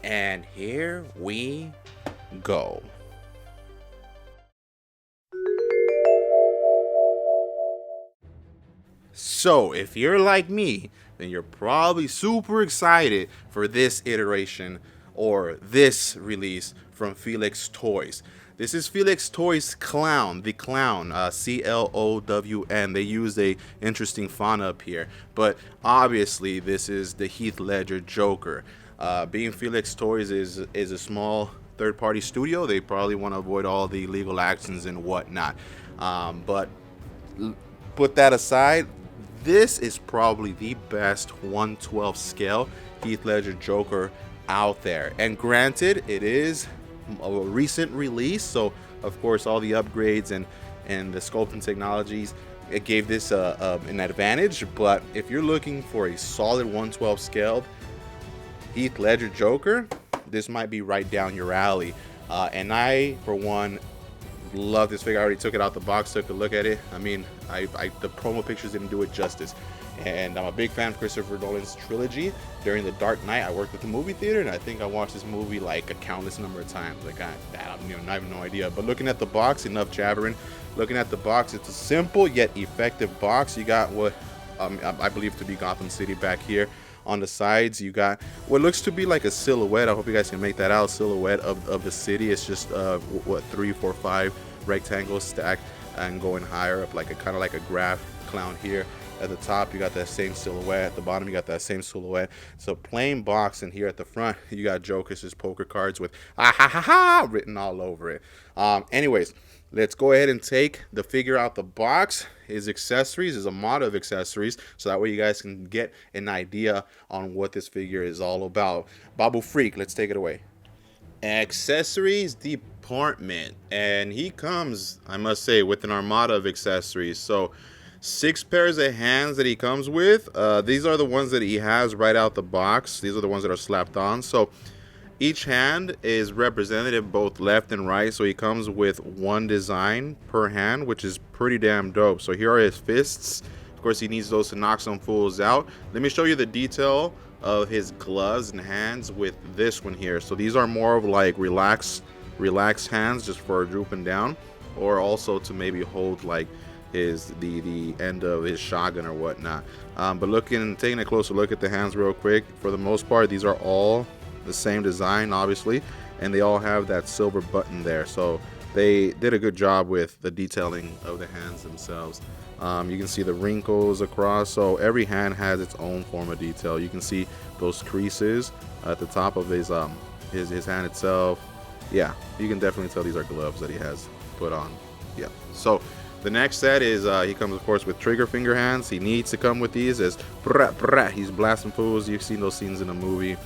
And here we go. So, if you're like me, then you're probably super excited for this iteration or this release from Filix Toys. This is Filix Toys Clown, the Clown, Clown. They use a interesting font up here, but obviously this is the Heath Ledger Joker. Being Filix Toys is a small third-party studio, they probably want to avoid all the legal actions and whatnot. But put that aside, this is probably the best 1/12 scale Heath Ledger Joker out there. And granted, it is a recent release, so of course all the upgrades and the sculpting technologies, it gave this an advantage. But if you're looking for a solid 1/12 scale Heath Ledger Joker, this might be right down your alley. And I, for one, love this figure. I already took it out the box, took a look at it. I mean, the promo pictures didn't do it justice. And I'm a big fan of Christopher Nolan's trilogy. During The Dark Knight, I worked at the movie theater, and I think I watched this movie like a countless number of times. Like, I have no idea. But looking at the box, enough jabbering. Looking at the box, it's a simple yet effective box. You got what I believe to be Gotham City back here. On the sides, you got what looks to be like a silhouette. I hope you guys can make that out. Silhouette of the city. It's just 3, 4, 5 rectangles stacked and going higher up, like a kind of like a graph clown here. At the top, you got that same silhouette. At the bottom, you got that same silhouette. So plain box, and here at the front, you got Joker's just poker cards with ah ha ha ha written all over it. Anyways, let's go ahead and take the figure out the box. His accessories is a mod of accessories, so that way you guys can get an idea on what this figure is all about. Babu Freak, let's take it away. Accessories department, and he comes, I must say, with an armada of accessories. So 6 pairs of hands that he comes with. These are the ones that he has right out the box. These are the ones that are slapped on. So each hand is representative both left and right, so he comes with one design per hand, which is pretty damn dope. So here are his fists. Of course, he needs those to knock some fools out. Let me show you the detail of his gloves and hands with this one here. So these are more of like relaxed hands, just for drooping down, or also to maybe hold like the end of his shotgun or whatnot. But taking a closer look at the hands real quick, for the most part, these are all the same design, obviously, and they all have that silver button there. So they did a good job with the detailing of the hands themselves. You can see the wrinkles across, so every hand has its own form of detail. You can see those creases at the top of his hand itself. Yeah, you can definitely tell these are gloves that he has put on. Yeah. So the next set is he comes, of course, with trigger finger hands. He needs to come with these as he's blasting fools. You've seen those scenes in the movie.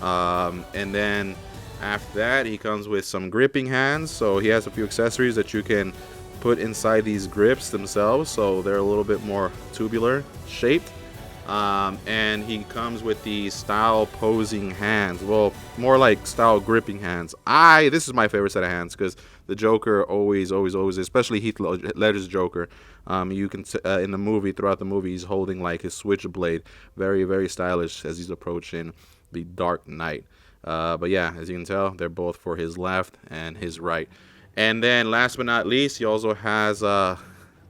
And then after that, he comes with some gripping hands. So he has a few accessories that you can put inside these grips themselves, so they're a little bit more tubular shaped. And he comes with the style posing hands. Well, more like style gripping hands. This is my favorite set of hands, because the Joker always, especially Heath Ledger's Joker, you can in the movie, throughout the movie, he's holding like his switchblade, very, very stylish as he's approaching the Dark Knight. But yeah, as you can tell, they're both for his left and his right. And then last but not least, he also has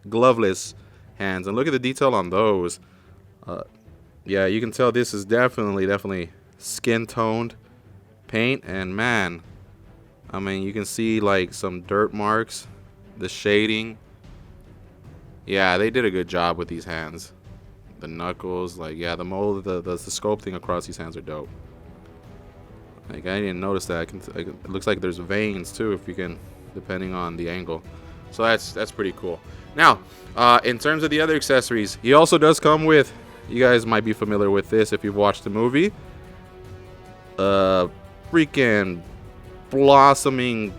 gloveless hands, and look at the detail on those. Yeah, you can tell this is definitely skin toned paint, and man, I mean, you can see like some dirt marks, the shading. Yeah, they did a good job with these hands. The knuckles, like, yeah, the mold, the sculpting across these hands are dope. Like, I didn't notice that. It looks like there's veins too, if you can, depending on the angle. So that's pretty cool. Now, in terms of the other accessories, he also does come with, you guys might be familiar with this if you've watched the movie, freaking blossoming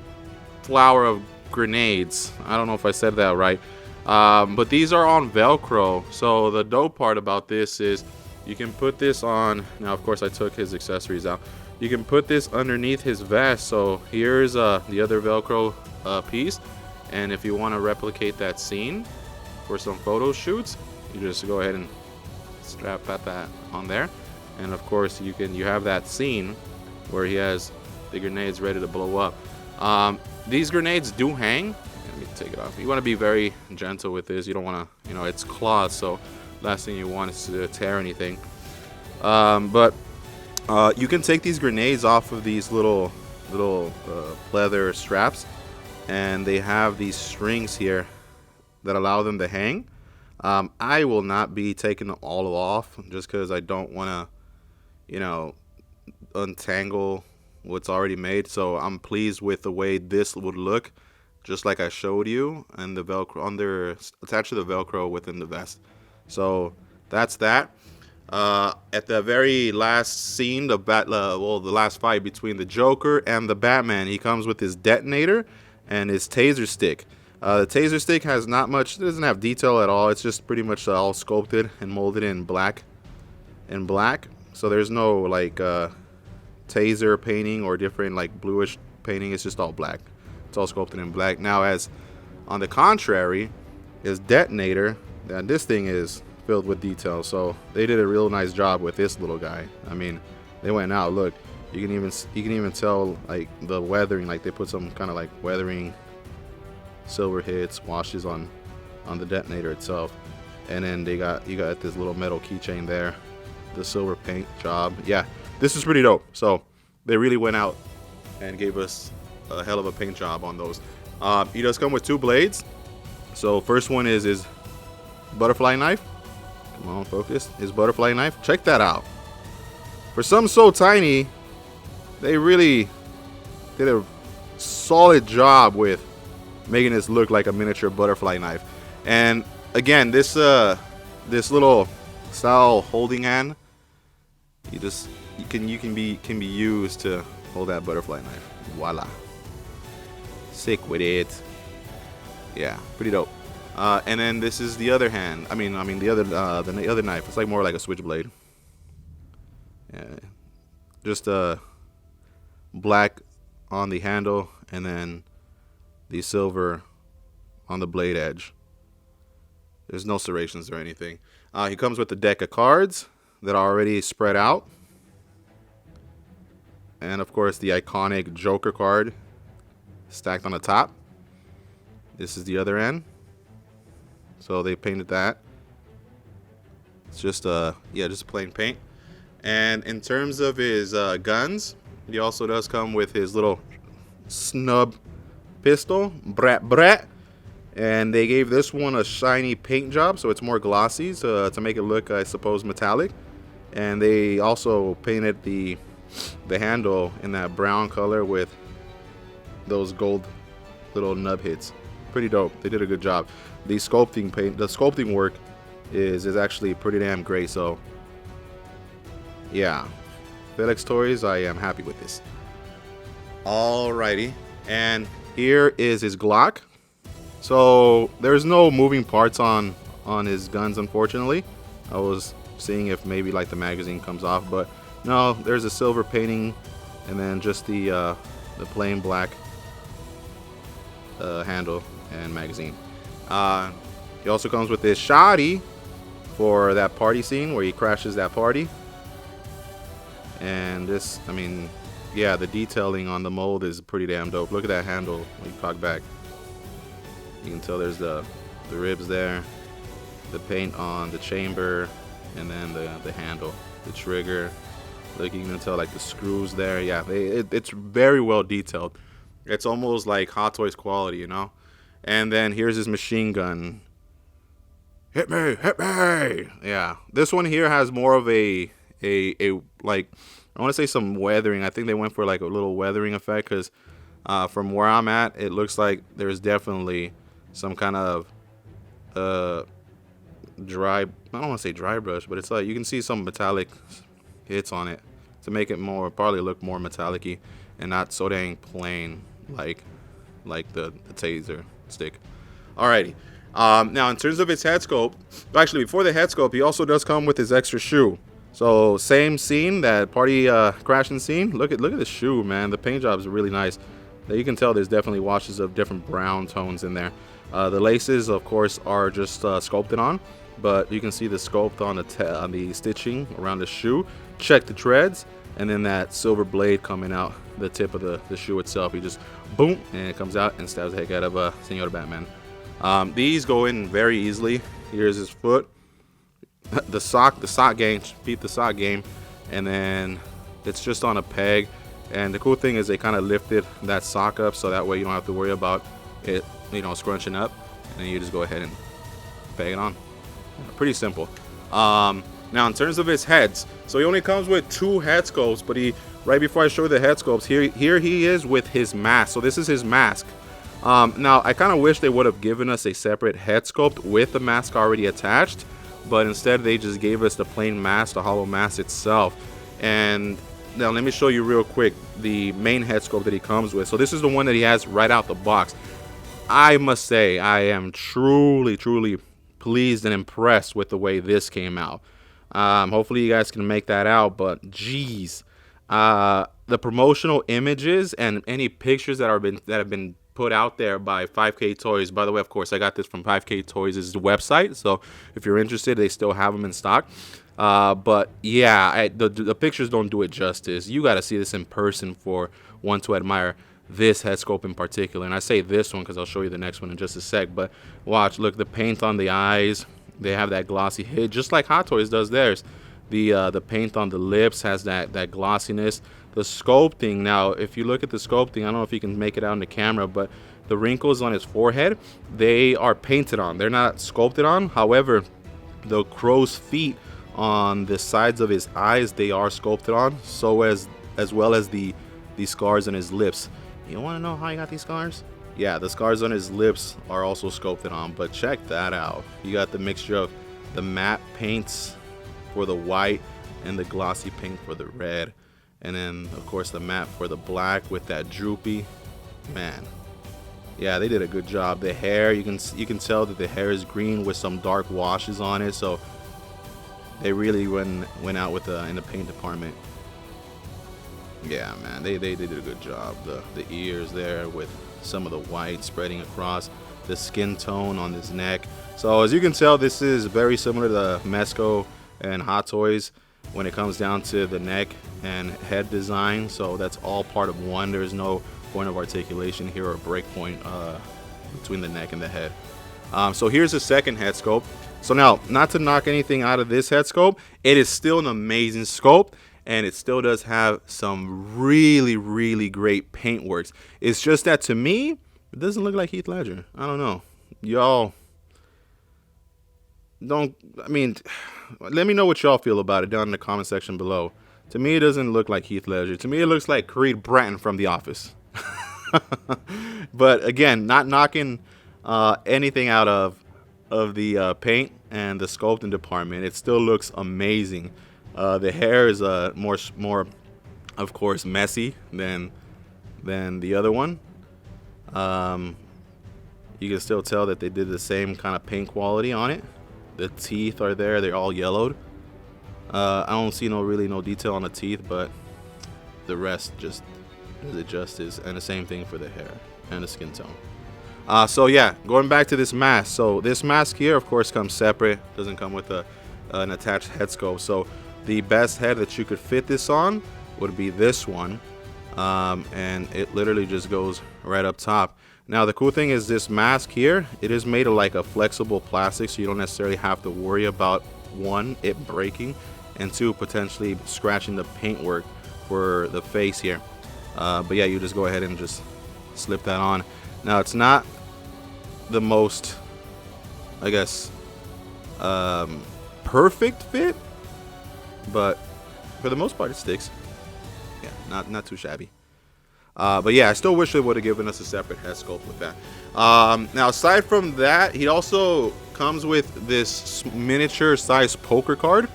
flower of grenades. I don't know if I said that right. But these are on Velcro. So the dope part about this is you can put this on. Now, of course, I took his accessories out. You can put this underneath his vest. So here's the other Velcro piece. And if you want to replicate that scene for some photo shoots, you just go ahead and strap that on there. And of course, you have that scene where he has the grenades ready to blow up. These grenades do hang. Let me take it off. You want to be very gentle with this. You don't want to, it's cloth, so last thing you want is to tear anything. But you can take these grenades off of these little leather straps, and they have these strings here that allow them to hang. I will not be taking them all off just because I don't want to, untangle what's already made. So I'm pleased with the way this would look, just like I showed you, and the Velcro attached to the Velcro within the vest. So that's that. At the very last scene, the last fight between the Joker and the Batman, he comes with his detonator and his taser stick. The taser stick has not much; it doesn't have detail at all. It's just pretty much all sculpted and molded in black. So there's no like taser painting or different like bluish painting. It's just all black. It's all sculpted in black. Now, as on the contrary, his detonator, that this thing is filled with detail. So they did a real nice job with this little guy. I mean, they went out. Look, you can even tell like the weathering. Like they put some kind of like weathering, silver hits, washes on the detonator itself, and then you got this little metal keychain there, the silver paint job. Yeah, this is pretty dope. So they really went out and gave us a hell of a paint job on those. He does come with 2 blades. So first one is his butterfly knife. Come on, focus. His butterfly knife. Check that out. For something so tiny, they really did a solid job with making this look like a miniature butterfly knife. And again, this little style holding hand, can be used to hold that butterfly knife. Voila. Sick with it. Yeah, pretty dope. And then this is the other hand. The other knife. It's like more like a switchblade. Yeah, just black on the handle, and then the silver on the blade edge. There's no serrations or anything. He comes with a deck of cards that are already spread out, and of course the iconic Joker card stacked on the top. This is the other end. So they painted that. It's just just plain paint. And in terms of his guns, he also does come with his little snub pistol, brat. And they gave this one a shiny paint job, so it's more glossy, to make it look, I suppose, metallic. And they also painted the handle in that brown color with those gold little nub hits. Pretty dope. They did a good job. The sculpting work is actually pretty damn great. So yeah, Filix Toys, I am happy with this. Alrighty, and here is his Glock. So there's no moving parts on his guns, unfortunately. I was seeing if maybe like the magazine comes off, but no, there's a silver painting, and then just the plain black handle and magazine. He also comes with this shoddy for that party scene where he crashes that party. And this, the detailing on the mold is pretty damn dope. Look at that handle when you cock back. You can tell there's the ribs there, the paint on the chamber, and then the handle, the trigger. Like you can tell like the screws there. Yeah, it's very well detailed. It's almost like Hot Toys quality, you know. And then here's his machine gun. Hit me. Yeah, this one here has more of a like, I want to say some weathering. I think they went for like a little weathering effect, because from where I'm at, it looks like there's definitely some kind of dry, I don't want to say dry brush, but it's like you can see some metallic hits on it to make it probably look more metallic-y and not so dang plain like the taser stick. Alrighty. Now in terms of his head sculpt, actually before the head sculpt, he also does come with his extra shoe. So same scene, that party crashing scene. Look at the shoe, man. The paint job is really nice. Now you can tell there's definitely washes of different brown tones in there. The laces, of course, are just sculpted on, but you can see the sculpt on the stitching around the shoe. check the treads, and then that silver blade coming out the tip of the shoe itself. You just boom, and it comes out and stabs the heck out of Senor Batman. These go in very easily. Here's his foot. The sock game, beat the sock game, and then it's just on a peg. And the cool thing is they kind of lifted that sock up, so that way you don't have to worry about it, you know, scrunching up, and then you just go ahead and peg it on. Pretty simple. Now in terms of his heads, so he only comes with 2 head sculpts, but right before I show you the head sculpts, here he is with his mask. So this is his mask. Now I kind of wish they would have given us a separate head sculpt with the mask already attached, but instead they just gave us the plain mask, the hollow mask itself. And now let me show you real quick the main head sculpt that he comes with. So this is the one that he has right out the box. I must say I am truly pleased and impressed with the way this came out. Hopefully you guys can make that out, but geez, the promotional images and any pictures that have been put out there by 5K Toys. By the way, of course, I got this from 5K Toys' website, so if you're interested, they still have them in stock. But yeah, the pictures don't do it justice. You got to see this in person for one to admire this head sculpt in particular. And I say this one because I'll show you the next one in just a sec. But watch, look, the paint on the eyes, they have that glossy hit, just like Hot Toys does theirs. The paint on the lips has that glossiness. The sculpting, now if you look at the sculpting, I don't know if you can make it out in the camera, but the wrinkles on his forehead, they are painted on, they're not sculpted on. However, the crow's feet on the sides of his eyes, they are sculpted on, so as well as the scars on his lips. You want to know how he got these scars? Yeah, the scars on his lips are also sculpted on, but check that out. You got the mixture of the matte paints for the white and the glossy paint for the red, and then of course the matte for the black with that droopy. Man, yeah, they did a good job. The hair, you can tell that the hair is green with some dark washes on it, so they really went out with in the paint department. Yeah, man, they did a good job. The ears there with some of the white spreading across, the skin tone on his neck. So as you can tell, this is very similar to Mezco and Hot Toys when it comes down to the neck and head design. So that's all part of one. There's no point of articulation here or break point between the neck and the head. So here's the second head sculpt. So now, not to knock anything out of this head sculpt, it is still an amazing sculpt, and it still does have some really great paint works. It's just that to me, it doesn't look like Heath Ledger. I don't know. Y'all don't, I mean, let me know what y'all feel about it down in the comment section below. To me, it doesn't look like Heath Ledger. To me, it looks like Creed Bratton from The Office. But again, not knocking anything out of the paint and the sculpting department. It still looks amazing. The hair is more of course messy than the other one. You can still tell that they did the same kind of paint quality on it. The teeth are there, they're all yellowed. I don't see no detail on the teeth, but the rest just does it justice. And the same thing for the hair and the skin tone. So yeah, going back to this mask. So this mask here, of course, comes separate. Doesn't come with an attached head sculpt. So the best head that you could fit this on would be this one, and it literally just goes right up top. Now the cool thing is this mask here, it is made of like a flexible plastic, so you don't necessarily have to worry about, one, it breaking, and two, potentially scratching the paintwork for the face here. But yeah, you just go ahead and just slip that on. Now it's not the most, I guess, perfect fit, but for the most part it sticks. Yeah, not too shabby. But yeah, I still wish they would have given us a separate head sculpt with that. Now aside from that, he also comes with this miniature size poker card.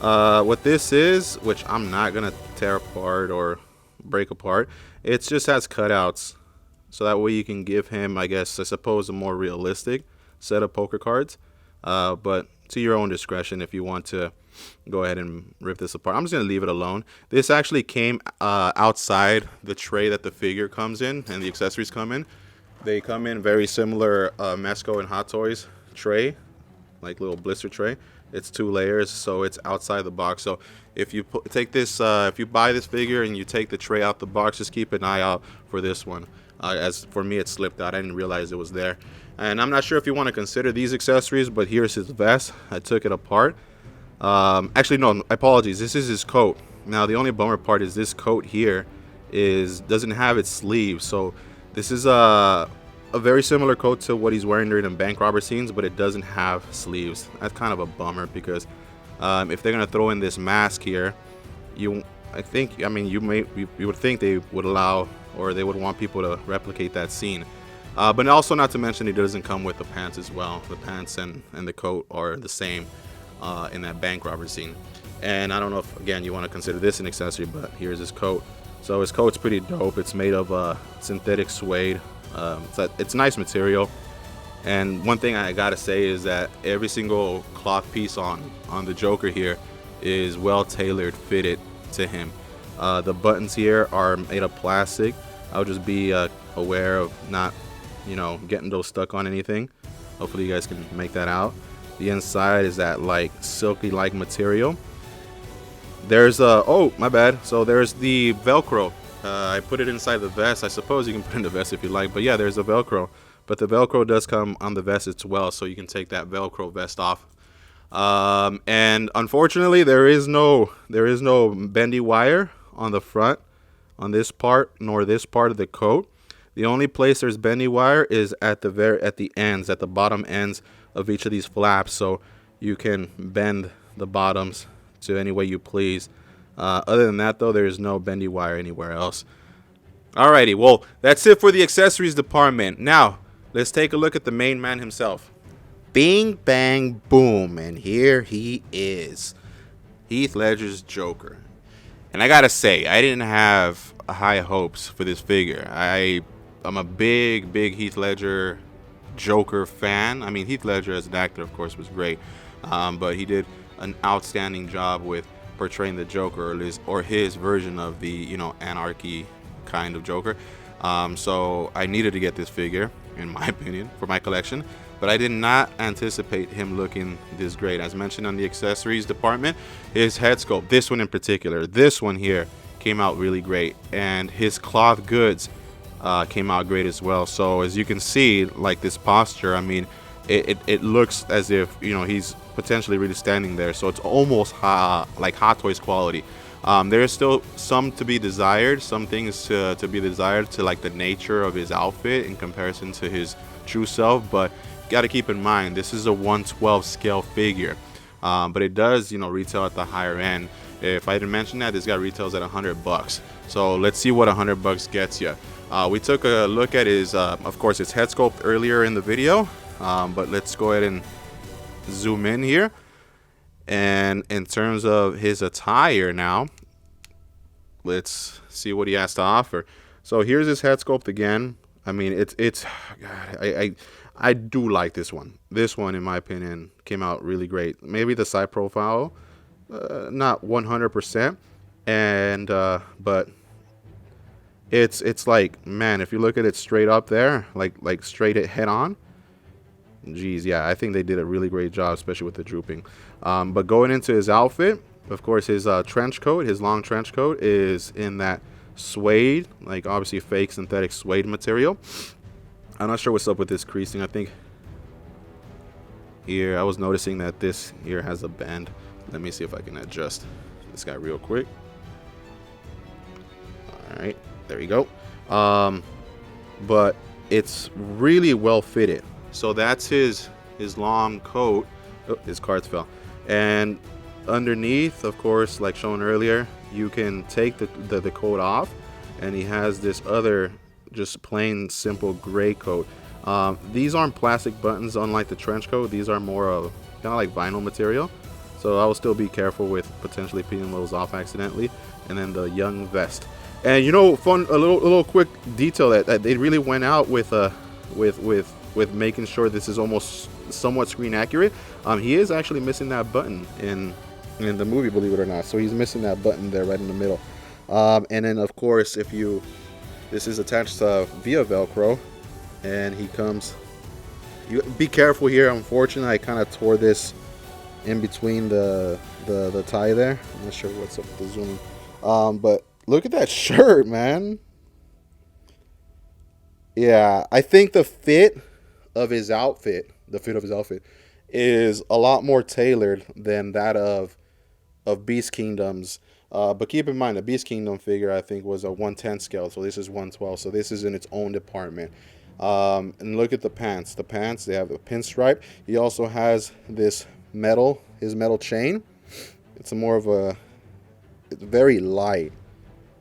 What this is, which I'm not gonna tear apart or break apart, it just has cutouts, so that way you can give him, I suppose, a more realistic set of poker cards. But to your own discretion if you want to go ahead and rip this apart. I'm just going to leave it alone. This actually came outside the tray that the figure comes in and the accessories come in. They come in very similar Mezco and Hot Toys tray, like little blister tray. It's 2 layers, so it's outside the box. So if you take this, if you buy this figure and you take the tray out the box, just keep an eye out for this one. As for me, it slipped out. I didn't realize it was there. And I'm not sure if you want to consider these accessories, but here's his vest. I took it apart. Actually, no, apologies. This is his coat. Now, the only bummer part is this coat here doesn't have its sleeves. So this is a very similar coat to what he's wearing during the bank robber scenes, but it doesn't have sleeves. That's kind of a bummer because if they're gonna throw in this mask here, you would think they would allow, or they would want people to replicate that scene. But also, not to mention, it doesn't come with the pants as well. The pants and the coat are the same in that bank robber scene. And I don't know if, again, you want to consider this an accessory, but here's his coat. So his coat's pretty dope. It's made of synthetic suede. It's nice material. And one thing I gotta say is that every single cloth piece on the Joker here is well tailored, fitted to him. The buttons here are made of plastic. I'll just be aware of not, getting those stuck on anything. Hopefully you guys can make that out. The inside is that like silky like material. There's oh my bad, so there's the Velcro. I put it inside the vest. I suppose you can put it in the vest if you like, but yeah, there's the Velcro. But the Velcro does come on the vest as well, so you can take that Velcro vest off. And unfortunately, there is no bendy wire on the front, on this part, nor this part of the coat. The only place there's bendy wire is at the ends, at the bottom ends of each of these flaps, so you can bend the bottoms to any way you please. Other than that, though, there is no bendy wire anywhere else. Alrighty, well, that's it for the accessories department. Now, let's take a look at the main man himself. Bing, bang, boom, and here he is, Heath Ledger's Joker. And I gotta say, I didn't have high hopes for this figure. I'm a big Heath Ledger Joker fan. I mean, Heath Ledger as an actor, of course, was great, but he did an outstanding job with portraying the Joker, or his version of the anarchy kind of Joker. So I needed to get this figure, in my opinion, for my collection, but I did not anticipate him looking this great. As mentioned on the accessories department, his head sculpt, this one in particular, this one here, came out really great, and his cloth goods came out great as well. So as you can see, like this posture, I mean, it looks as if he's potentially really standing there, so it's almost like Hot Toys quality. There's still some to be desired, some things to be desired to like the nature of his outfit in comparison to his true self, but got to keep in mind this is a 1/12 scale figure, but it does retail at the higher end. If I didn't mention that, this guy retails at $100. So let's see what $100 gets you. We took a look at his of course his head sculpt earlier in the video, but let's go ahead and zoom in here. And in terms of his attire now, let's see what he has to offer. So here's his head sculpt again. I mean, it's God, I do like this one. This one, in my opinion, came out really great. Maybe the side profile, not 100%, and but it's like, man, if you look at it straight up there, like straight head on. Geez, yeah, I think they did a really great job, especially with the drooping. But going into his outfit, of course, his trench coat, his long trench coat is in that suede, like obviously fake synthetic suede material. I'm not sure what's up with this creasing. I think here, I was noticing that this here has a bend. Let me see if I can adjust this guy real quick. All right, there you go. But it's really well fitted. So that's his long coat. Oh, his cards fell. And underneath, of course, like shown earlier, you can take the coat off, and he has this other just plain simple gray coat. These aren't plastic buttons, unlike the trench coat. These are more of kind of like vinyl material, so I will still be careful with potentially peeling those off accidentally. And then the young vest, and fun, a little quick detail that they really went out with making sure this is almost somewhat screen accurate. He is actually missing that button in the movie, believe it or not. So he's missing that button there right in the middle. And then of course, this is attached via Velcro, and he comes. You be careful here. Unfortunately, I kind of tore this in between the tie there. I'm not sure what's up with the zooming. But look at that shirt, man. Yeah, I think the fit of his outfit, is a lot more tailored than that of Beast Kingdom's. But keep in mind, the Beast Kingdom figure I think was a 110 scale, so this is 112. So this is in its own department. And look at the pants. The pants, they have a pinstripe. He also has this his metal chain. It's more of it's very light.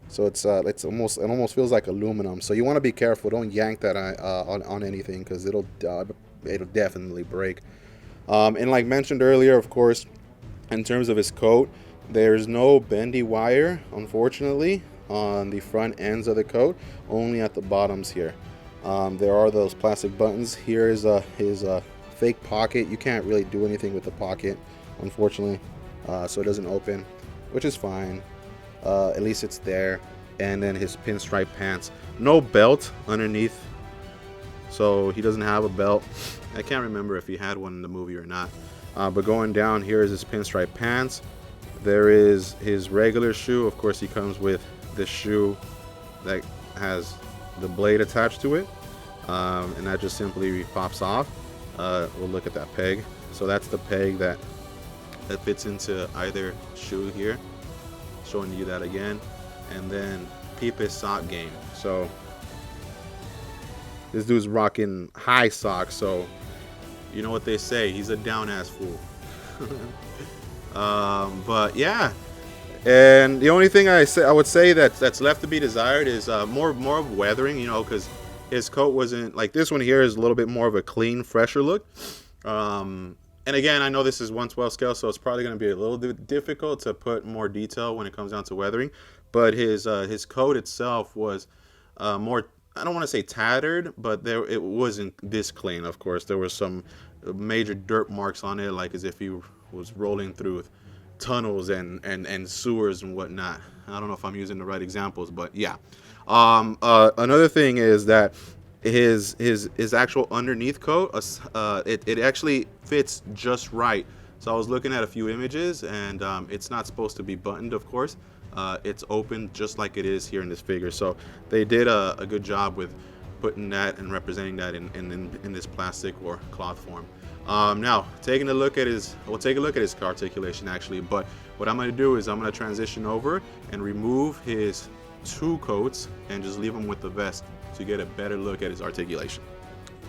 So it almost feels like aluminum. So you want to be careful. Don't yank that on anything, because it'll definitely break. And like mentioned earlier, of course, in terms of his coat, there's no bendy wire, unfortunately, on the front ends of the coat. Only at the bottoms here. There are those plastic buttons. Here is his fake pocket. You can't really do anything with the pocket, unfortunately, so it doesn't open, which is fine. At least it's there. And then his pinstripe pants. No belt underneath, so he doesn't have a belt. I can't remember if he had one in the movie or not. But going down, here is his pinstripe pants. There is his regular shoe. Of course, he comes with this shoe that has the blade attached to it, and that just simply pops off. We'll look at that peg. So that's the peg that fits into either shoe here. Showing you that again. And then peep his sock game. So this dude's rocking high socks, so you know what they say, he's a down ass fool. But yeah, and the only thing I would say that's left to be desired is more of weathering, you know, because his coat wasn't like this one here is a little bit more of a clean, fresher look. And again, I know this is 112 scale, so it's probably going to be a little bit difficult to put more detail when it comes down to weathering. But his coat itself was more, I don't want to say tattered, but it wasn't this clean. Of course, there were some major dirt marks on it, like as if he was rolling through tunnels and sewers and whatnot. I don't know if I'm using the right examples, but yeah. Another thing is that his actual underneath coat, it actually fits just right. So I was looking at a few images, and it's not supposed to be buttoned, of course. It's open just like it is here in this figure. So they did a good job with putting that and representing that in this plastic or cloth form. Now taking a look at we'll take a look at his articulation actually, but what I'm going to do is I'm going to transition over and remove his two coats and just leave him with the vest to get a better look at his articulation.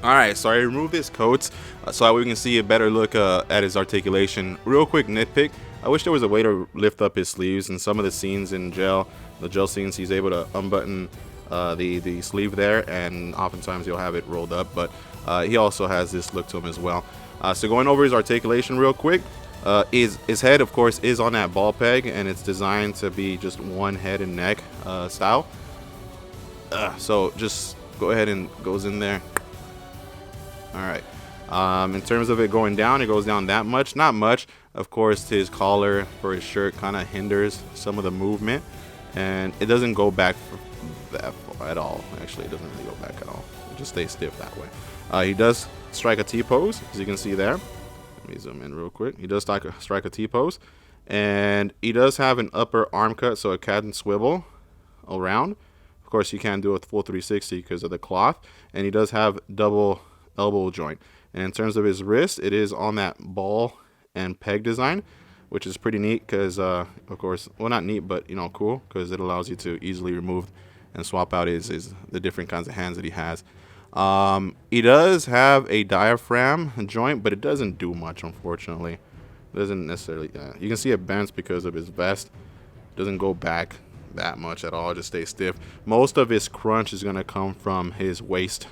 Alright, so I removed his coats so that we can see a better look at his articulation. Real quick nitpick, I wish there was a way to lift up his sleeves. In some of the scenes in the jail scenes, he's able to unbutton the sleeve there, and oftentimes he'll have it rolled up, but he also has this look to him as well. So going over his articulation real quick, his head, of course, is on that ball peg, and it's designed to be just one head and neck style. So just go ahead and goes in there. All right. In terms of it going down, it goes down that much, not much. Of course, his collar for his shirt kind of hinders some of the movement, and it doesn't go back that far at all. Actually, it doesn't really go back at all. It just stays stiff that way. He does strike a T-pose, as you can see there. Let me zoom in real quick. He does strike a T-pose, and he does have an upper arm cut, so it can swivel around. Of course, you can't do a full 360 because of the cloth, and he does have double elbow joint. And in terms of his wrist, it is on that ball and peg design, which is pretty neat because, of course, well, not neat, but, you know, cool, because it allows you to easily remove and swap out the different kinds of hands that he has. He does have a diaphragm joint, but it doesn't do much, unfortunately. It doesn't necessarily, you can see it bends because of his vest. It doesn't go back that much at all, it just stays stiff. Most of his crunch is going to come from his waist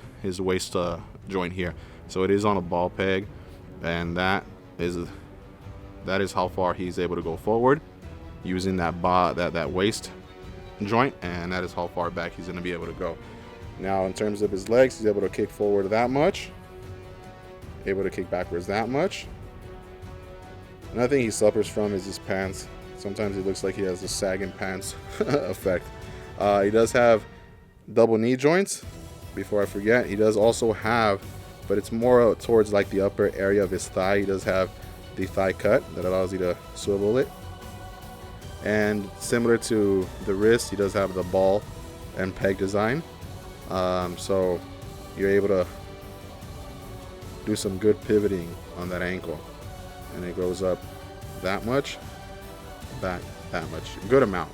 joint here. So it is on a ball peg, and that is how far he's able to go forward using that waist joint, and that is how far back he's going to be able to go. Now, in terms of his legs, he's able to kick forward that much, able to kick backwards that much. Another thing he suffers from is his pants. Sometimes it looks like he has the sagging pants effect. He does have double knee joints. Before I forget, he does also have, but it's more towards like the upper area of his thigh, he does have the thigh cut that allows you to swivel it. And similar to the wrist, he does have the ball and peg design. So you're able to do some good pivoting on that ankle. And it goes up that much, back that much. Good amount.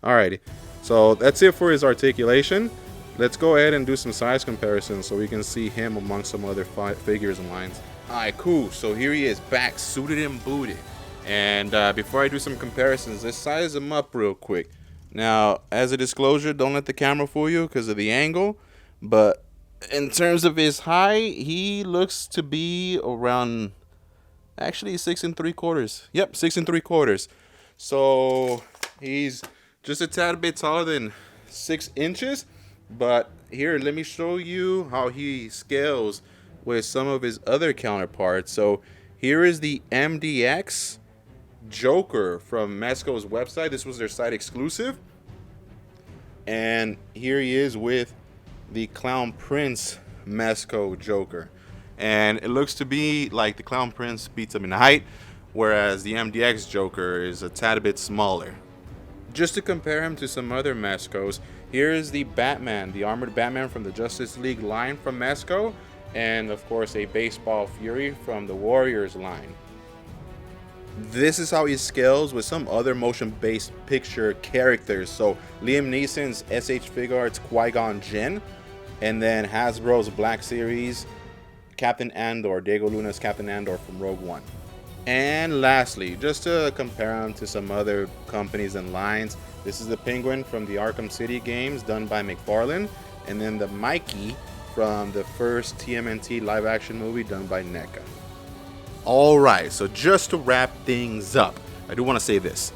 Alrighty. So that's it for his articulation. Let's go ahead and do some size comparisons so we can see him among some other figures and lines. Alright, cool. So here he is, back, suited and booted. And before I do some comparisons, let's size him up real quick. Now, as a disclosure, don't let the camera fool you because of the angle. But in terms of his height, he looks to be around, actually 6 3/4. Yep, 6 3/4. So he's just a tad bit taller than 6 inches. But here, let me show you how he scales with some of his other counterparts. So here is the MDX Joker from Mezco's website. This was their site exclusive. And here he is with the Clown Prince Mezco Joker. And it looks to be like the Clown Prince beats him in height, whereas the MDX Joker is a tad bit smaller. Just to compare him to some other Mezcos, here is the Batman, the armored Batman from the Justice League line from Mezco, and of course a Baseball Fury from the Warriors line. This is how he scales with some other motion-based picture characters. So Liam Neeson's SH Figuarts Qui-Gon Jinn, and then Hasbro's Black Series Captain Andor, Diego Luna's Captain Andor from Rogue One. And lastly, just to compare him to some other companies and lines, this is the Penguin from the Arkham City games done by McFarlane, and then the Mikey from the first TMNT live action movie done by NECA. Alright, so just to wrap things up, I do want to say this.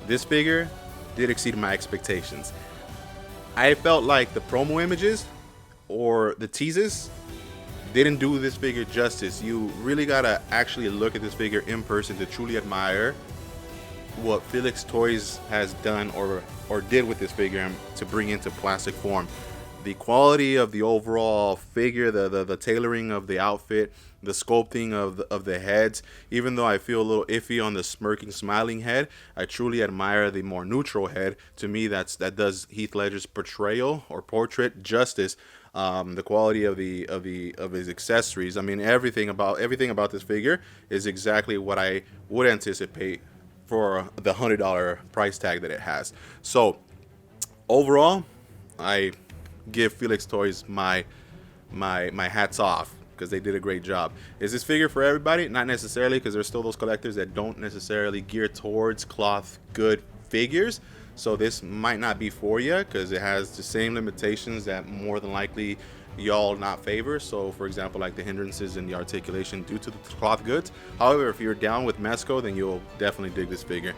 This figure did exceed my expectations. I felt like the promo images or the teases didn't do this figure justice. You really gotta actually look at this figure in person to truly admire what Filix Toys has done or did with this figure to bring into plastic form. The quality of the overall figure, the tailoring of the outfit, the sculpting of the heads. Even though I feel a little iffy on the smirking, smiling head, I truly admire the more neutral head. To me, that does Heath Ledger's portrayal or portrait justice. The quality of his accessories. I mean, everything about this figure is exactly what I would anticipate for the $100 price tag that it has. So overall, I give Filix Toys my hats off because they did a great job. Is this figure for everybody? Not necessarily, because there's still those collectors that don't necessarily gear towards cloth good figures. So this might not be for you because it has the same limitations that more than likely y'all not favor. So for example, like the hindrances in the articulation due to the cloth goods. However, if you're down with Mezco, then you'll definitely dig this figure.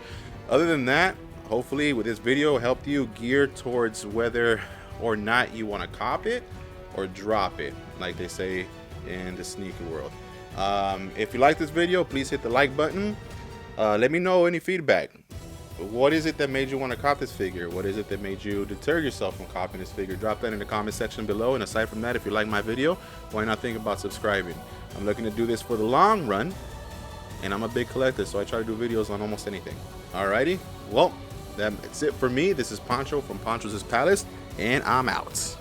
Other than that, hopefully with this video helped you gear towards whether or not you want to cop it or drop it, like they say in the sneaker world. If you like this video, please hit the like button. Let me know any feedback. What is it that made you want to cop this figure? What is it that made you deter yourself from copying this figure? Drop that in the comment section below. And aside from that, if you like my video, why not think about subscribing? I'm looking to do this for the long run, and I'm a big collector, so I try to do videos on almost anything. Alrighty, well, that's it for me. This is Poncho from Poncho's Palace, and I'm out.